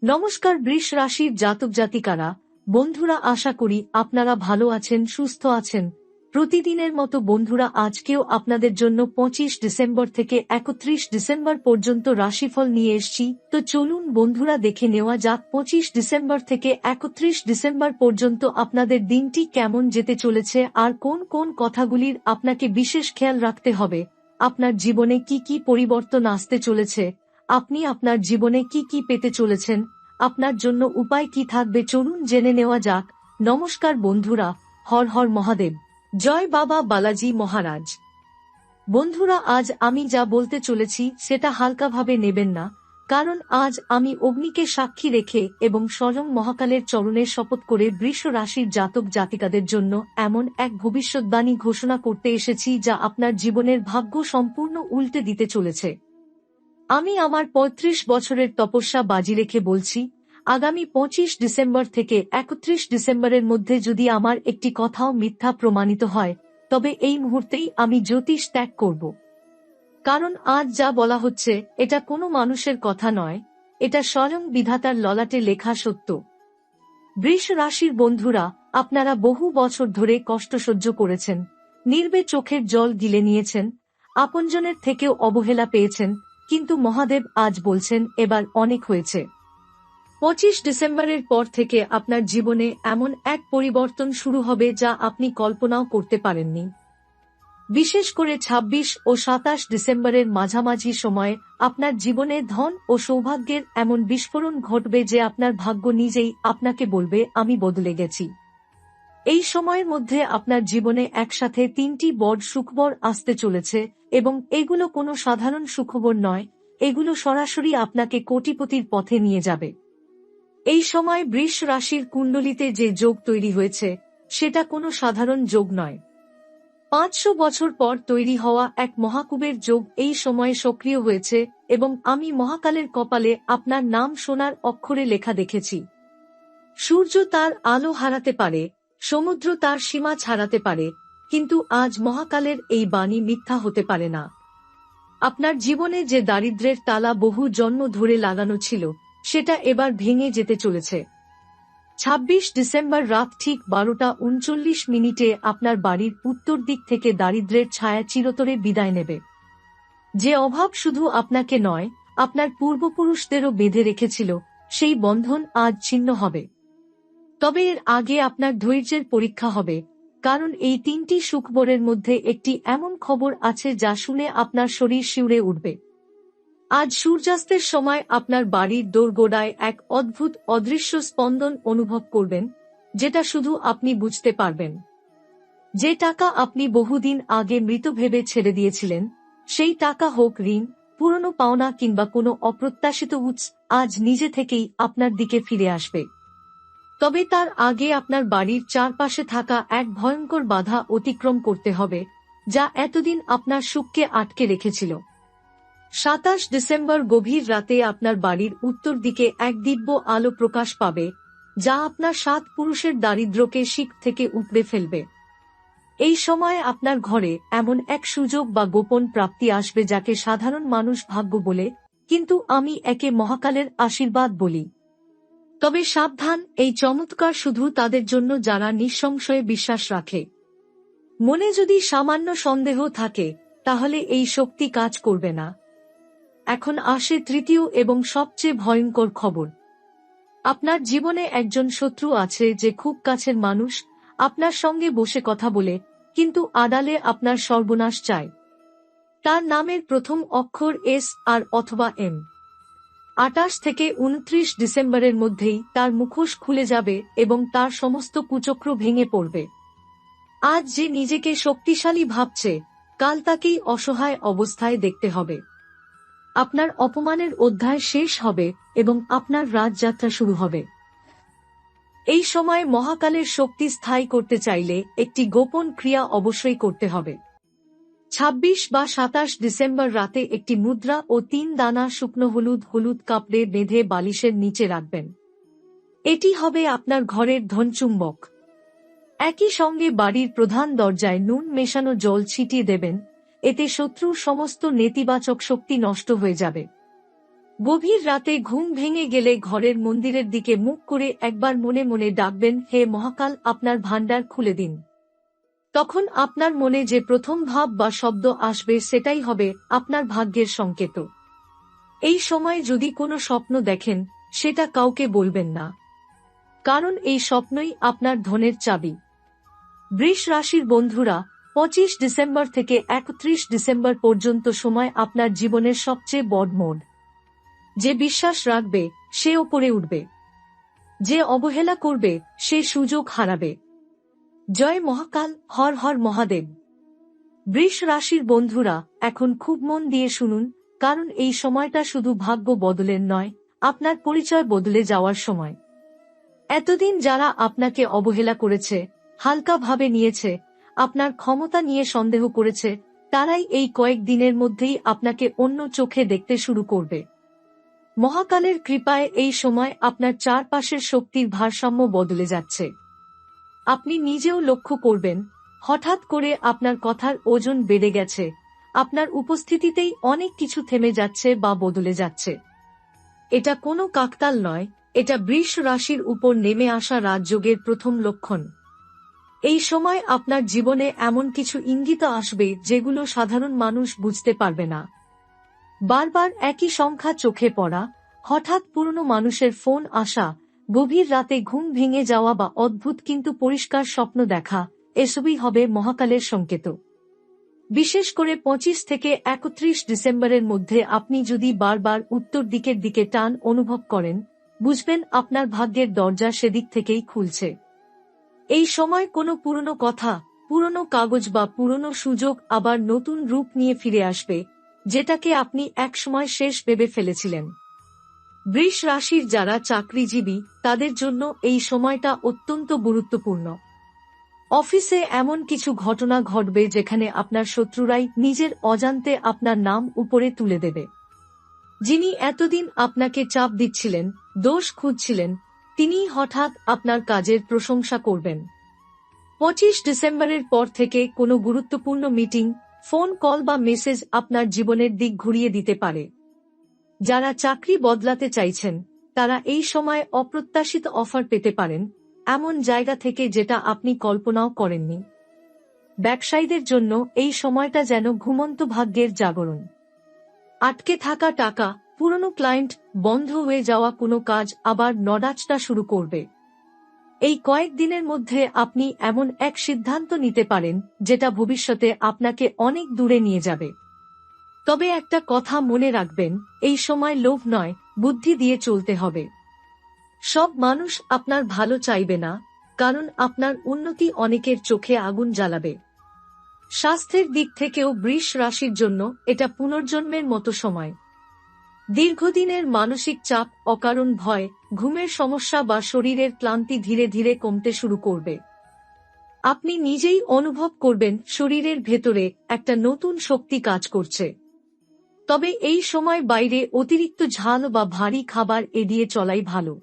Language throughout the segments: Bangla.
নমস্কার বৃষ রাশির জাতক জাতিকারা, বন্ধুরা, আশা করি আপনারা ভালো আছেন, সুস্থ আছেন। প্রতিদিনের মতো বন্ধুরা, আজকেও আপনাদের জন্য 25 ডিসেম্বর থেকে 31 ডিসেম্বর পর্যন্ত রাশিফল নিয়ে এসেছি। তো চলুন বন্ধুরা, দেখে নেওয়া যাক 25 ডিসেম্বর থেকে 31 ডিসেম্বর পর্যন্ত আপনাদের দিনটি কেমন যেতে চলেছে আর কোন কোন কথাগুলির আপনাকে বিশেষ খেয়াল রাখতে হবে। আপনার জীবনে কি কি পরিবর্তন আসতে চলেছে, আপনি আপনার জীবনে কি কি পেতে চলেছেন, আপনার জন্য উপায় কি থাকবে, চলুন জেনে নেওয়া যাক। নমস্কার বন্ধুরা, হর হর মহাদেব, জয় বাবা বালাজি মহারাজ। বন্ধুরা, আজ আমি যা বলতে চলেছি সেটা হালকাভাবে নেবেন না, কারণ আজ আমি অগ্নিকে সাক্ষী রেখে এবং স্বয়ং মহাকালের চরণের শপথ করে বৃষ রাশির জাতক জাতিকাদের জন্য এমন এক ভবিষ্যদ্বাণী ঘোষণা করতে এসেছি যা আপনার জীবনের ভাগ্য সম্পূর্ণ উল্টে দিতে চলেছে। আমি আমার 35 বছরের তপস্যা বাজি রেখে বলছি, আগামী 25 ডিসেম্বর থেকে 31 ডিসেম্বরের মধ্যে যদি আমার একটি কথাও মিথ্যা প্রমাণিত হয়, তবে এই মুহূর্তেই আমি জ্যোতিষ ত্যাগ করব। কারণ আজ যা বলা হচ্ছে এটা কোনো মানুষের কথা নয়, এটা স্বয়ং বিধাতার ললাটে লেখা সত্য। বৃষ রাশির বন্ধুরা, আপনারা বহু বছর ধরে কষ্ট সহ্য করেছেন, নির্বে চোখের জল গিলে নিয়েছেন, আপনজনের থেকেও অবহেলা পেয়েছেন, কিন্তু মহাদেব আজ বলছেন এবার অনেক হয়েছে। 25 ডিসেম্বরের পর থেকে আপনার জীবনে এমন এক পরিবর্তন শুরু হবে যা আপনি কল্পনাও করতে পারেননি। বিশেষ করে 26 ও 27 ডিসেম্বরের মাঝামাঝি সময়ে আপনার জীবনে ধন ও সৌভাগ্যের এমন বিস্ফোরণ ঘটবে যে আপনার ভাগ্য নিজেই আপনাকে বলবে আমি বদলে গেছি। এই সময়ের মধ্যে আপনার জীবনে একসাথে 3টি বড় সুখবর আসতে চলেছে এবং এগুলো কোনো সাধারণ সুখবর নয়, এগুলো সরাসরি আপনাকে কোটিপতির পথে নিয়ে যাবে। এই সময় বৃষ রাশির কুণ্ডলিতে যে যোগ তৈরি হয়েছে সেটা কোনো সাধারণ যোগ নয়। 500 বছর পর তৈরি হওয়া এক মহাকুবের যোগ এই সময়ে সক্রিয় হয়েছে এবং আমি মহাকালের কপালে আপনার নাম সোনার অক্ষরে লেখা দেখেছি। সূর্য তার আলো হারাতে পারে, সমুদ্র তার সীমা ছাড়াতে পারে, কিন্তু আজ মহাকালের এই বাণী মিথ্যা হতে পারে না। আপনার জীবনে যে দারিদ্র্যের তালা বহু জন্ম ধরে লাগানো ছিল সেটা এবার ভেঙে যেতে চলেছে। 26 ডিসেম্বর রাত ঠিক 12:39 আপনার বাড়ির উত্তর দিক থেকে দারিদ্র্যের ছায়া চিরতরে বিদায় নেবে। যে অভাব শুধু আপনাকে নয়, আপনার পূর্বপুরুষদেরও বেঁধে রেখেছিল, সেই বন্ধন আজ ছিন্ন হবে। তবে এর আগে আপনার ধৈর্যের পরীক্ষা হবে, কারণ এই 3টি সুখবরের মধ্যে একটি এমন খবর আছে যা শুনে আপনার শরীর শিউরে উঠবে। আজ সূর্যাস্তের সময় আপনার বাড়ির দোরগোড়ায় এক অদ্ভুত অদৃশ্য স্পন্দন অনুভব করবেন, যেটা শুধু আপনি বুঝতে পারবেন। যে টাকা আপনি বহুদিন আগে মৃত ভেবে ছেড়ে দিয়েছিলেন, সেই টাকা হোক ঋণ, পুরনো পাওনা কিংবা কোনো অপ্রত্যাশিত উৎস, আজ নিজে থেকেই আপনার দিকে ফিরে আসবে। তবে তার আগে আপনার বাড়ির চারপাশে থাকা এক ভয়ঙ্কর বাধা অতিক্রম করতে হবে, যা এতদিন আপনার সুখকে আটকে রেখেছিল। 27 ডিসেম্বর গভীর রাতে আপনার বাড়ির উত্তর দিকে এক দিব্য আলো প্রকাশ পাবে, যা আপনার 7 পুরুষের দারিদ্র্যকে শিক থেকে উপড়ে ফেলবে। এই সময় আপনার ঘরে এমন এক সুযোগ বা গোপন প্রাপ্তি আসবে যাকে সাধারণ মানুষ ভাগ্য বলে, কিন্তু আমি একে মহাকালের আশীর্বাদ বলি। তবে সাবধান, এই চমৎকার শুধু তাদের জন্য যারা নিঃসংশয়ে বিশ্বাস রাখে। মনে যদি সামান্য সন্দেহ থাকে, তাহলে এই শক্তি কাজ করবে না। এখন আসে তৃতীয় এবং সবচেয়ে ভয়ঙ্কর খবর। আপনার জীবনে একজন শত্রু আছে যে খুব কাছের মানুষ, আপনার সঙ্গে বসে কথা বলে, কিন্তু আড়ালে আপনার সর্বনাশ চায়। তার নামের প্রথম অক্ষর এস আর অথবা এম। 28 থেকে 29 ডিসেম্বরের মধ্যেই তার মুখোশ খুলে যাবে এবং তার সমস্ত কুচক্র ভেঙে পড়বে। আজ যে নিজেকে শক্তিশালী ভাবছে, কাল তাকেই অসহায় অবস্থায় দেখতে হবে। আপনার অপমানের অধ্যায় শেষ হবে এবং আপনার রাজযাত্রা শুরু হবে। এই সময় মহাকালের শক্তি স্থায়ী করতে চাইলে একটি গোপন ক্রিয়া অবশ্যই করতে হবে। 26 বা 27 ডিসেম্বর রাতে একটি মুদ্রা ও 3 দানা শুকনো হলুদ কাপড়ে বেঁধে বালিশের নিচে রাখবেন। এটি হবে আপনার ঘরের ধনচুম্বক। একই সঙ্গে বাড়ির প্রধান দরজায় নুন মেশানো জল ছিটিয়ে দেবেন, এতে শত্রুর সমস্ত নেতিবাচক শক্তি নষ্ট হয়ে যাবে। গভীর রাতে ঘুম ভেঙে গেলে ঘরের মন্দিরের দিকে মুখ করে একবার মনে মনে ডাকবেন, হে মহাকাল, আপনার ভাণ্ডার খুলে দিন। তখন আপনার মনে যে প্রথম ভাব বা শব্দ আসবে সেটাই হবে আপনার ভাগ্যের সংকেত। এই সময় যদি কোনো স্বপ্ন দেখেন সেটা কাউকে বলবেন না, কারণ এই স্বপ্নই আপনার ধনের চাবি। বৃষ রাশির বন্ধুরা, 25 ডিসেম্বর থেকে 31 ডিসেম্বর পর্যন্ত সময় আপনার জীবনের সবচেয়ে বড় মোড়। যে বিশ্বাস রাখবে সে ওপরে উঠবে, যে অবহেলা করবে সে সুযোগ হারাবে। জয় মহাকাল, হর হর মহাদেব। বৃষ রাশির বন্ধুরা, এখন খুব মন দিয়ে শুনুন, কারণ এই সময়টা শুধু ভাগ্য বদলের নয়, আপনার পরিচয় বদলে যাওয়ার সময়। এতদিন যারা আপনাকে অবহেলা করেছে, হালকাভাবে নিয়েছে, আপনার ক্ষমতা নিয়ে সন্দেহ করেছে, তারাই এই কয়েক দিনের মধ্যেই আপনাকে অন্য চোখে দেখতে শুরু করবে। মহাকালের কৃপায় এই সময় আপনার চারপাশের শক্তির ভারসাম্য বদলে যাচ্ছে। আপনি নিজেও লক্ষ্য করবেন, হঠাৎ করে আপনার কথার ওজন বেড়ে গেছে, আপনার উপস্থিতিতেই অনেক কিছু থেমে যাচ্ছে বা বদলে যাচ্ছে। এটা কোনো কাকতাল নয়, এটা বৃষ রাশির উপর নেমে আসা রাজযোগের প্রথম লক্ষণ। এই সময় আপনার জীবনে এমন কিছু ইঙ্গিত আসবে যেগুলো সাধারণ মানুষ বুঝতে পারবে না। বারবার একই সংখ্যা চোখে পড়া, হঠাৎ পুরনো মানুষের ফোন আসা, গভীর রাতে ঘুম ভেঙে যাওয়া বা অদ্ভুত কিন্তু পরিষ্কার স্বপ্ন দেখা, এসবই হবে মহাকালের সংকেত। বিশেষ করে 25 থেকে 31 ডিসেম্বরের মধ্যে আপনি যদি বারবার উত্তর দিকের দিকে টান অনুভব করেন, বুঝবেন আপনার ভাগ্যের দরজা সেদিক থেকেই খুলছে। এই সময় কোনো পুরনো কথা, পুরনো কাগজ বা পুরনো সুযোগ আবার নতুন রূপ নিয়ে ফিরে আসবে, যেটাকে আপনি একসময় শেষ ভেবে ফেলেছিলেন। বৃষ রাশির যারা চাকরিজীবী তাদের জন্য এই সময়টা অত্যন্ত গুরুত্বপূর্ণ। অফিসে এমন কিছু ঘটনা ঘটবে যেখানে আপনার শত্রুরাই নিজের অজান্তে আপনার নাম উপরে তুলে দেবে। যিনি এতদিন আপনাকে চাপ দিচ্ছিলেন, দোষ খুঁজছিলেন, তিনিই হঠাৎ আপনার কাজের প্রশংসা করবেন। 25 ডিসেম্বরের পর থেকে কোনো গুরুত্বপূর্ণ মিটিং, ফোন কল বা মেসেজ আপনার জীবনের দিক ঘুরিয়ে দিতে পারে। যারা চাকরি বদলাতে চাইছেন তারা এই সময় অপ্রত্যাশিত অফার পেতে পারেন, এমন জায়গা থেকে যেটা আপনি কল্পনাও করেননি। ব্যবসায়ীদের জন্য এই সময়টা যেন ঘুমন্ত ভাগ্যের জাগরণ। আটকে থাকা টাকা, পুরনো ক্লায়েন্ট, বন্ধ হয়ে যাওয়া কোনো কাজ আবার নড়াচড়া শুরু করবে। এই কয়েকদিনের মধ্যে আপনি এমন এক সিদ্ধান্ত নিতে পারেন যেটা ভবিষ্যতে আপনাকে অনেক দূরে নিয়ে যাবে। তবে একটা কথা মনে রাখবেন, এই সময় লোভ নয়, বুদ্ধি দিয়ে চলতে হবে। সব মানুষ আপনার ভালো চাইবে না, কারণ আপনার উন্নতি অনেকের চোখে আগুন জ্বালাবে। স্বাস্থ্যের দিক থেকেও বৃষ রাশির জন্য এটা পুনর্জন্মের মতো সময়। দীর্ঘদিনের মানসিক চাপ, অকারণ ভয়, ঘুমের সমস্যা বা শরীরের ক্লান্তি ধীরে ধীরে কমতে শুরু করবে। আপনি নিজেই অনুভব করবেন শরীরের ভেতরে একটা নতুন শক্তি কাজ করছে। তবে এই সময় বাইরে অতিরিক্ত ঝাল বা ভারী খাবার এড়িয়ে চলাই ভালো।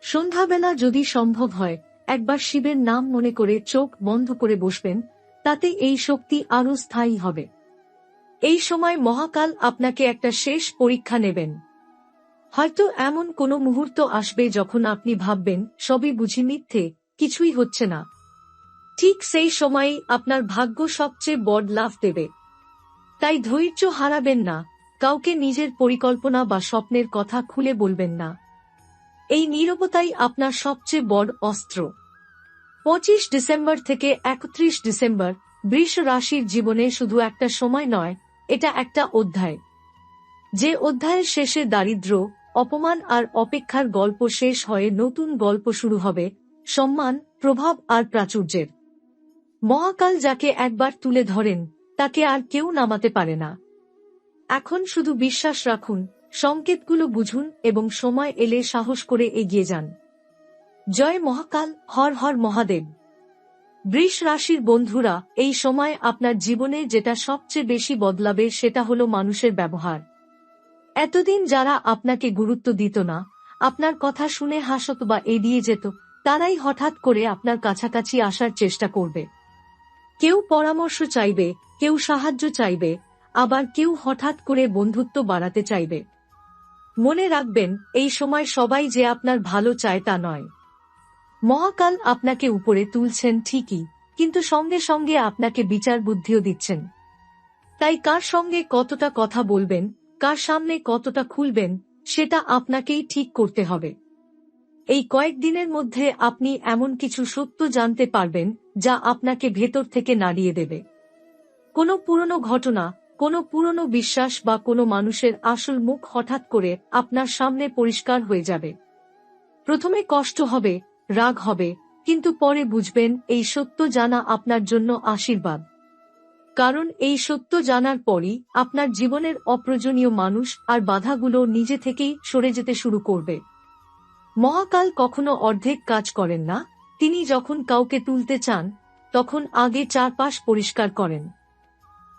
সন্ধ্যাবেলা যদি সম্ভব হয় একবার শিবের নাম মনে করে চোখ বন্ধ করে বসবেন, তাতে এই শক্তি আরও স্থায়ী হবে। এই সময় মহাকাল আপনাকে একটা শেষ পরীক্ষা নেবেন। হয়তো এমন কোনো মুহূর্ত আসবে যখন আপনি ভাববেন সবই বুঝি মিথ্যে, কিছুই হচ্ছে না। ঠিক সেই সময়েই আপনার ভাগ্য সবচেয়ে বড় লাফ দেবে। তাই ধৈর্য হারাবেন না, কাউকে নিজের পরিকল্পনা বা স্বপ্নের কথা খুলে বলবেন না। এই নীরবতাই আপনার সবচেয়ে বড় অস্ত্র। 25 ডিসেম্বর থেকে 31 ডিসেম্বর বৃষ রাশির জীবনে শুধু একটা সময় নয়, এটা একটা অধ্যায়। যে অধ্যায়ের শেষে দারিদ্র্য, অপমান আর অপেক্ষার গল্প শেষ হয়ে নতুন গল্প শুরু হবে, সম্মান, প্রভাব আর প্রাচুর্যের। মহাকাল যাকে একবার তুলে ধরেন তাকে আর কেউ নামাতে পারে না। এখন শুধু বিশ্বাস রাখুন, সংকেতগুলো বুঝুন এবং সময় এলে সাহস করে এগিয়ে যান। জয় মহাকাল, হর হর মহাদেব। বৃষ রাশির বন্ধুরা, এই সময় আপনার জীবনে যেটা সবচেয়ে বেশি বদলাবে সেটা হলো মানুষের ব্যবহার। এতদিন যারা আপনাকে গুরুত্ব দিত না, আপনার কথা শুনে হাসত বা এড়িয়ে যেত, তারাই হঠাৎ করে আপনার কাছাকাছি আসার চেষ্টা করবে। কেউ পরামর্শ চাইবে, কেউ সাহায্য চাইবে, আবার কেউ হঠাৎ করে বন্ধুত্ব বাড়াতে চাইবে। মনে রাখবেন, এই সময় সবাই যে আপনার ভালো চায় তা নয়। মহাকাল আপনাকে উপরে তুলছেন ঠিকই, কিন্তু সঙ্গে সঙ্গে আপনাকে বিচার বুদ্ধিও দিচ্ছেন। তাই কার সঙ্গে কতটা কথা বলবেন, কার সামনে কতটা খুলবেন, সেটা আপনাকেই ঠিক করতে হবে। এই কয়েকদিনের মধ্যে আপনি এমন কিছু সত্য জানতে পারবেন যা আপনাকে ভেতর থেকে নাড়িয়ে দেবে। কোনো পুরনো ঘটনা, কোনো পুরনো বিশ্বাস বা কোনো মানুষের আসল মুখ হঠাৎ করে আপনার সামনে পরিষ্কার হয়ে যাবে। প্রথমে কষ্ট হবে, রাগ হবে, কিন্তু পরে বুঝবেন এই সত্য জানা আপনার জন্য আশীর্বাদ। কারণ এই সত্য জানার পরই আপনার জীবনের অপ্রয়োজনীয় মানুষ আর বাধাগুলো নিজে থেকেই সরে যেতে শুরু করবে। মহাকাল কখনো অর্ধেক কাজ করেন না, তিনি যখন কাউকে তুলতে চান তখন আগে চারপাশ পরিষ্কার করেন।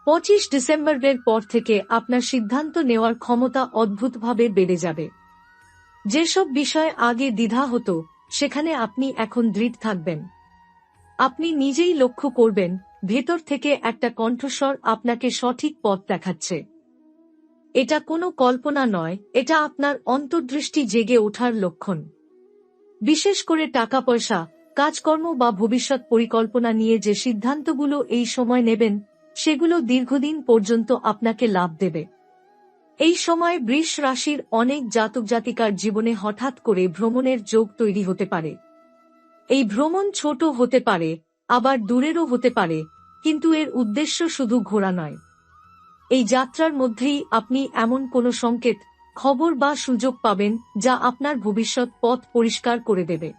25 ডিসেম্বরের পর থেকে আপনার সিদ্ধান্ত নেওয়ার ক্ষমতা অদ্ভুতভাবে বেড়ে যাবে। যেসব বিষয়ে আগে দ্বিধা হতো, সেখানে আপনি এখন দৃঢ় থাকবেন। আপনি নিজেই লক্ষ্য করবেন, ভেতর থেকে একটা কণ্ঠস্বর আপনাকে সঠিক পথ দেখাচ্ছে। এটা কোনো কল্পনা নয়, এটা আপনার অন্তর্দৃষ্টি জেগে ওঠার লক্ষণ। বিশেষ করে টাকা পয়সা, কাজকর্ম বা ভবিষ্যৎ পরিকল্পনা নিয়ে যে সিদ্ধান্তগুলো এই সময় নেবেন, সেগুলো দীর্ঘদিন পর্যন্ত আপনাকে লাভ দেবে। এই সময় বৃষ রাশির অনেক জাতক জাতিকার জীবনে হঠাৎ করে ভ্রমণের যোগ তৈরি হতে পারে। এই ভ্রমণ ছোট হতে পারে, আবার দূরেরও হতে পারে, কিন্তু এর উদ্দেশ্য শুধু ঘোরা নয়। এই যাত্রার মধ্যেই আপনি এমন কোনো সংকেত, খবর বা সুযোগ পাবেন যা আপনার ভবিষ্যৎ পথ পরিষ্কার করে দেবে।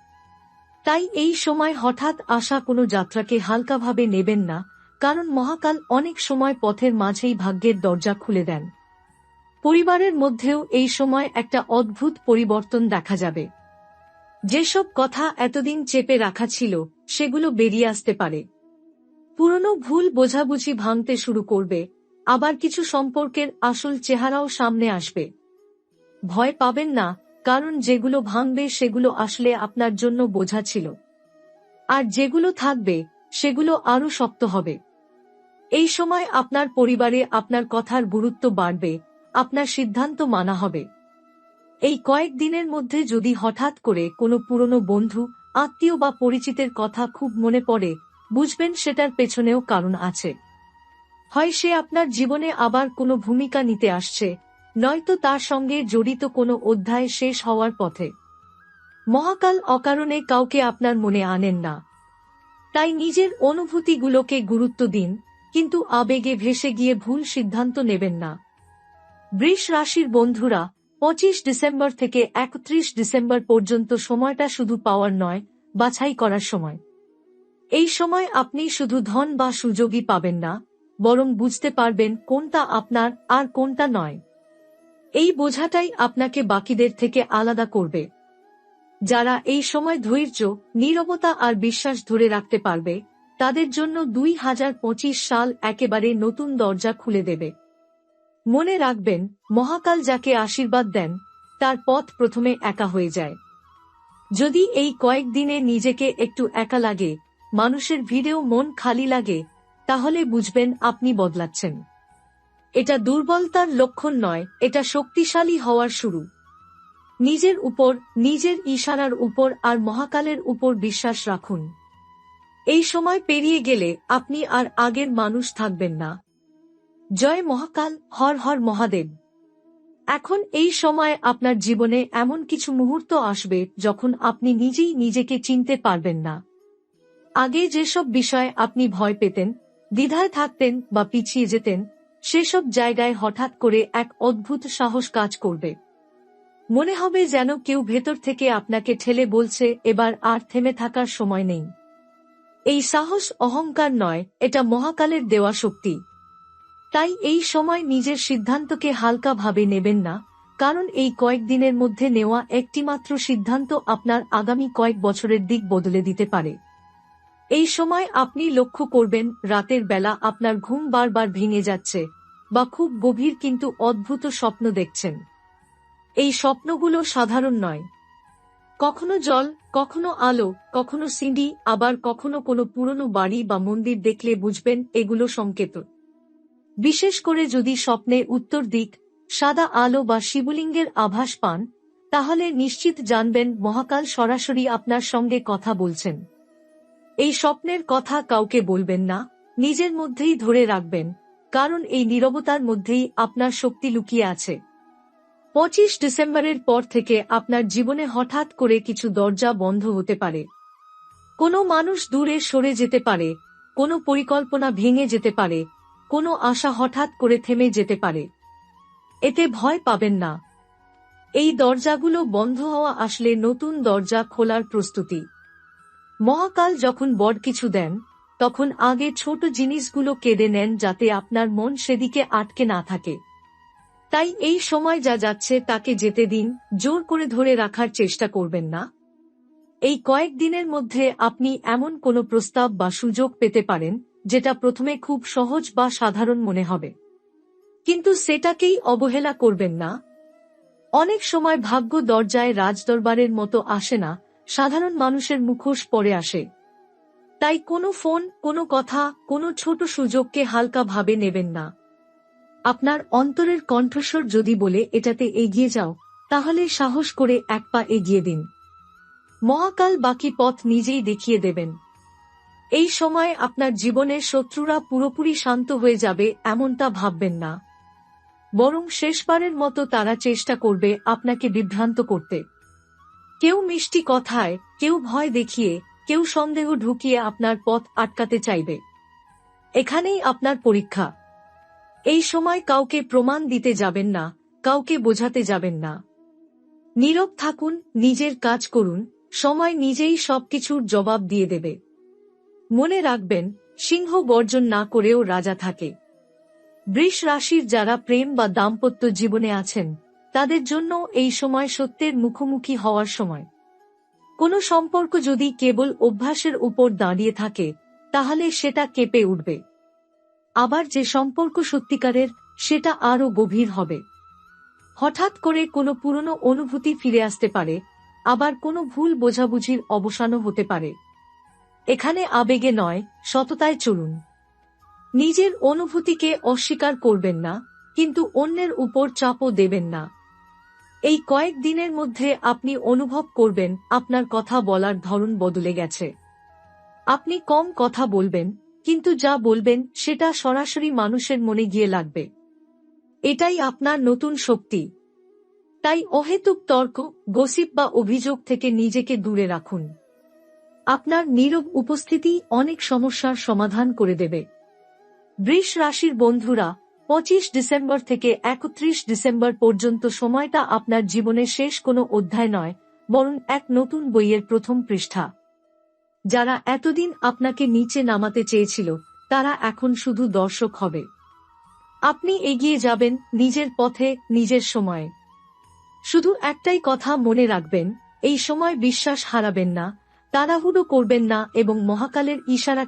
তাই এই সময় হঠাৎ আসা কোনো যাত্রাকে হালকাভাবে নেবেন না, কারণ মহাকাল অনেক সময় পথের মাঝেই ভাগ্যের দরজা খুলে দেন। পরিবারের মধ্যেও এই সময় একটা অদ্ভুত পরিবর্তন দেখা যাবে। যেসব কথা এতদিন চেপে রাখা ছিল, সেগুলো বেরিয়ে আসতে পারে। পুরনো ভুল বোঝাবুঝি ভাঙতে শুরু করবে, আবার কিছু সম্পর্কের আসল চেহারাও সামনে আসবে। ভয় পাবেন না, কারণ যেগুলো ভাঙবে সেগুলো আসলে আপনার জন্য বোঝা ছিল। আর যেগুলো থাকবে, সেগুলো আরো শক্ত হবে। এই সময় আপনার পরিবারে আপনার কথার গুরুত্ব বাড়বে, আপনার সিদ্ধান্ত মানা হবে। এই কয়েকদিনের মধ্যে যদি হঠাৎ করে কোনো পুরনো বন্ধু, আত্মীয় বা পরিচিতের কথা খুব মনে পড়ে, বুঝবেন সেটার পেছনেও কারণ আছে। হয় সে আপনার জীবনে আবার কোনো ভূমিকা নিতে আসছে, নয়তো তার সঙ্গে জড়িত কোনো অধ্যায় শেষ হওয়ার পথে। মহাকাল অকারণে কাউকে আপনার মনে আনেন না। তাই নিজের অনুভূতিগুলোকে গুরুত্ব দিন, কিন্তু আবেগে ভেসে গিয়ে ভুল সিদ্ধান্ত নেবেন না। বৃষ রাশির বন্ধুরা, 25 ডিসেম্বর থেকে 31 ডিসেম্বর পর্যন্ত সময়টা শুধু পাওয়ার নয়, বাছাই করার সময়। এই সময় আপনি শুধু ধন বা সুযোগই পাবেন না, বরং বুঝতে পারবেন কোনটা আপনার আর কোনটা নয়। এই বোঝাটাই আপনাকে বাকিদের থেকে আলাদা করবে। যারা এই সময় ধৈর্য, নীরবতা আর বিশ্বাস ধরে রাখতে পারবে, তাদের জন্য 2025 সাল একেবারে নতুন দরজা খুলে দেবে। মনে রাখবেন, মহাকাল যাকে আশীর্বাদ দেন, তার পথ প্রথমে একা হয়ে যায়। যদি এই কয়েকদিনে নিজেকে একটু একা লাগে, মানুষের ভিড়েও মন খালি লাগে, তাহলে বুঝবেন আপনি বদলাচ্ছেন। এটা দুর্বলতার লক্ষণ নয়, এটা শক্তিশালী হওয়ার শুরু। নিজের উপর, নিজের ইশারার উপর আর মহাকালের উপর বিশ্বাস রাখুন। এই সময় পেরিয়ে গেলে আপনি আর আগের মানুষ থাকবেন না। জয় মহাকাল, হর হর মহাদেব। এখন এই সময় আপনার জীবনে এমন কিছু মুহূর্ত আসবে যখন আপনি নিজেই নিজেকে চিনতে পারবেন না। আগে যেসব বিষয়ে আপনি ভয় পেতেন, দ্বিধায় থাকতেন বা পিছিয়ে যেতেন, সেসব জায়গায় হঠাৎ করে এক অদ্ভুত সাহস কাজ করবে। মনে হবে যেন কেউ ভেতর থেকে আপনাকে ঠেলে বলছে, এবার আর থেমে থাকার সময় নেই। এই সাহস অহংকার নয়, এটা মহাকালের দেওয়া শক্তি। তাই এই সময় নিজের সিদ্ধান্তকে হালকাভাবে নেবেন না, কারণ এই কয়েকদিনের মধ্যে নেওয়া একটিমাত্র সিদ্ধান্ত আপনার আগামী কয়েক বছরের দিক বদলে দিতে পারে। এই সময় আপনি লক্ষ্য করবেন, রাতের বেলা আপনার ঘুম বারবার ভেঙে যাচ্ছে, বা খুব গভীর কিন্তু অদ্ভুত স্বপ্ন দেখছেন। এই স্বপ্নগুলো সাধারণ নয়। কখনো জল, কখনো আলো, কখনো সিঁড়ি, আবার কখনো কোনো পুরনো বাড়ি বা মন্দির দেখলে বুঝবেন এগুলো সংকেত। বিশেষ করে যদি স্বপ্নে উত্তর দিক, সাদা আলো বা শিবলিঙ্গের আভাস পান, তাহলে নিশ্চিত জানবেন মহাকাল সরাসরি আপনার সঙ্গে কথা বলছেন। এই স্বপ্নের কথা কাউকে বলবেন না, নিজের মধ্যেই ধরে রাখবেন, কারণ এই নীরবতার মধ্যেই আপনার শক্তি লুকিয়ে আছে। 25 ডিসেম্বরের পর থেকে আপনার জীবনে হঠাৎ করে কিছু দরজা বন্ধ হতে পারে। কোনো মানুষ দূরে সরে যেতে পারে, কোনো পরিকল্পনা ভেঙে যেতে পারে, কোনো আশা হঠাৎ করে থেমে যেতে পারে। এতে ভয় পাবেন না। এই দরজাগুলো বন্ধ হওয়া আসলে নতুন দরজা খোলার প্রস্তুতি। মহাকাল যখন বড় কিছু দেন, তখন আগে ছোট জিনিসগুলো কেড়ে নেন যাতে আপনার মন সেদিকে আটকে না থাকে। তাই এই সময় যা যাচ্ছে তাকে যেতে দিন, জোর করে ধরে রাখার চেষ্টা করবেন না। এই কয়েকদিনের মধ্যে আপনি এমন কোনো প্রস্তাব বা সুযোগ পেতে পারেন যেটা প্রথমে খুব সহজ বা সাধারণ মনে হবে, কিন্তু সেটাকেই অবহেলা করবেন না। অনেক সময় ভাগ্য দরজায় রাজদরবারের মতো আসে না, সাধারণ মানুষের মুখোশ পরে আসে। তাই কোনো ফোন, কোনো কথা, কোনো ছোট সুযোগকে হালকা ভাবে নেবেন না। আপনার অন্তরের কণ্ঠস্বর যদি বলে এটাতে এগিয়ে যাও, তাহলে সাহস করে এক পা এগিয়ে দিন। মহাকাল বাকি পথ নিজেই দেখিয়ে দেবেন। এই সময় আপনার জীবনের শত্রুরা পুরোপুরি শান্ত হয়ে যাবে এমনটা ভাববেন না, বরং শেষবারের মতো তারা চেষ্টা করবে আপনাকে বিভ্রান্ত করতে। কেউ মিষ্টি কথায়, কেউ ভয় দেখিয়ে, কেউ সন্দেহ ঢুকিয়ে আপনার পথ আটকাতে চাইবে। এখানেই আপনার পরীক্ষা। এই সময় কাউকে প্রমাণ দিতে যাবেন না, কাউকে বোঝাতে যাবেন না। নীরব থাকুন, নিজের কাজ করুন, সময় নিজেই সবকিছুর জবাব দিয়ে দেবে। মনে রাখবেন, সিংহ গর্জন না করেও রাজা থাকে। বৃষ রাশির যারা প্রেম বা দাম্পত্য জীবনে আছেন, তাদের জন্য এই সময় সত্যের মুখোমুখি হওয়ার সময়। কোনো সম্পর্ক যদি কেবল অভ্যাসের উপর দাঁড়িয়ে থাকে, তাহলে সেটা কেঁপে উঠবে। আবার যে সম্পর্ক সত্যিকারের, সেটা আরও গভীর হবে। হঠাৎ করে কোনো পুরনো অনুভূতি ফিরে আসতে পারে, আবার কোনো ভুল বোঝাবুঝির অবসানও হতে পারে। এখানে আবেগে নয়, সততায় চলুন। নিজের অনুভূতিকে অস্বীকার করবেন না, কিন্তু অন্যের উপর চাপও দেবেন না। এই কয়েক দিনের মধ্যে আপনি অনুভব করবেন আপনার কথা বলার ধরন বদলে গেছে। আপনি কম কথা বলবেন, কিন্তু যা বলবেন সেটা সরাসরি মানুষের মনে গিয়ে লাগবে। এটাই আপনার নতুন শক্তি। তাই অহেতুক তর্ক, গসিপ বা অভিযোগ থেকে নিজেকে দূরে রাখুন। আপনার নীরব উপস্থিতি অনেক সমস্যার সমাধান করে দেবে। বৃষ রাশির বন্ধুরা, 25 ডিসেম্বর থেকে 31 ডিসেম্বর পর্যন্ত সময়টা আপনার জীবনের শেষ কোনো অধ্যায় নয়, বরং এক নতুন বইয়ের প্রথম পৃষ্ঠা। যারা এতদিন আপনাকে নিচে নামাতে চেয়েছিল, তারা এখন শুধু দর্শক হবে। আপনি এগিয়ে যাবেন নিজের পথে, নিজের সময়ে। শুধু একটাই কথা মনে রাখবেন, এই সময় বিশ্বাস হারাবেন না, তাড়াহুড়ো করবেন না এবং মহাকালের ইশারা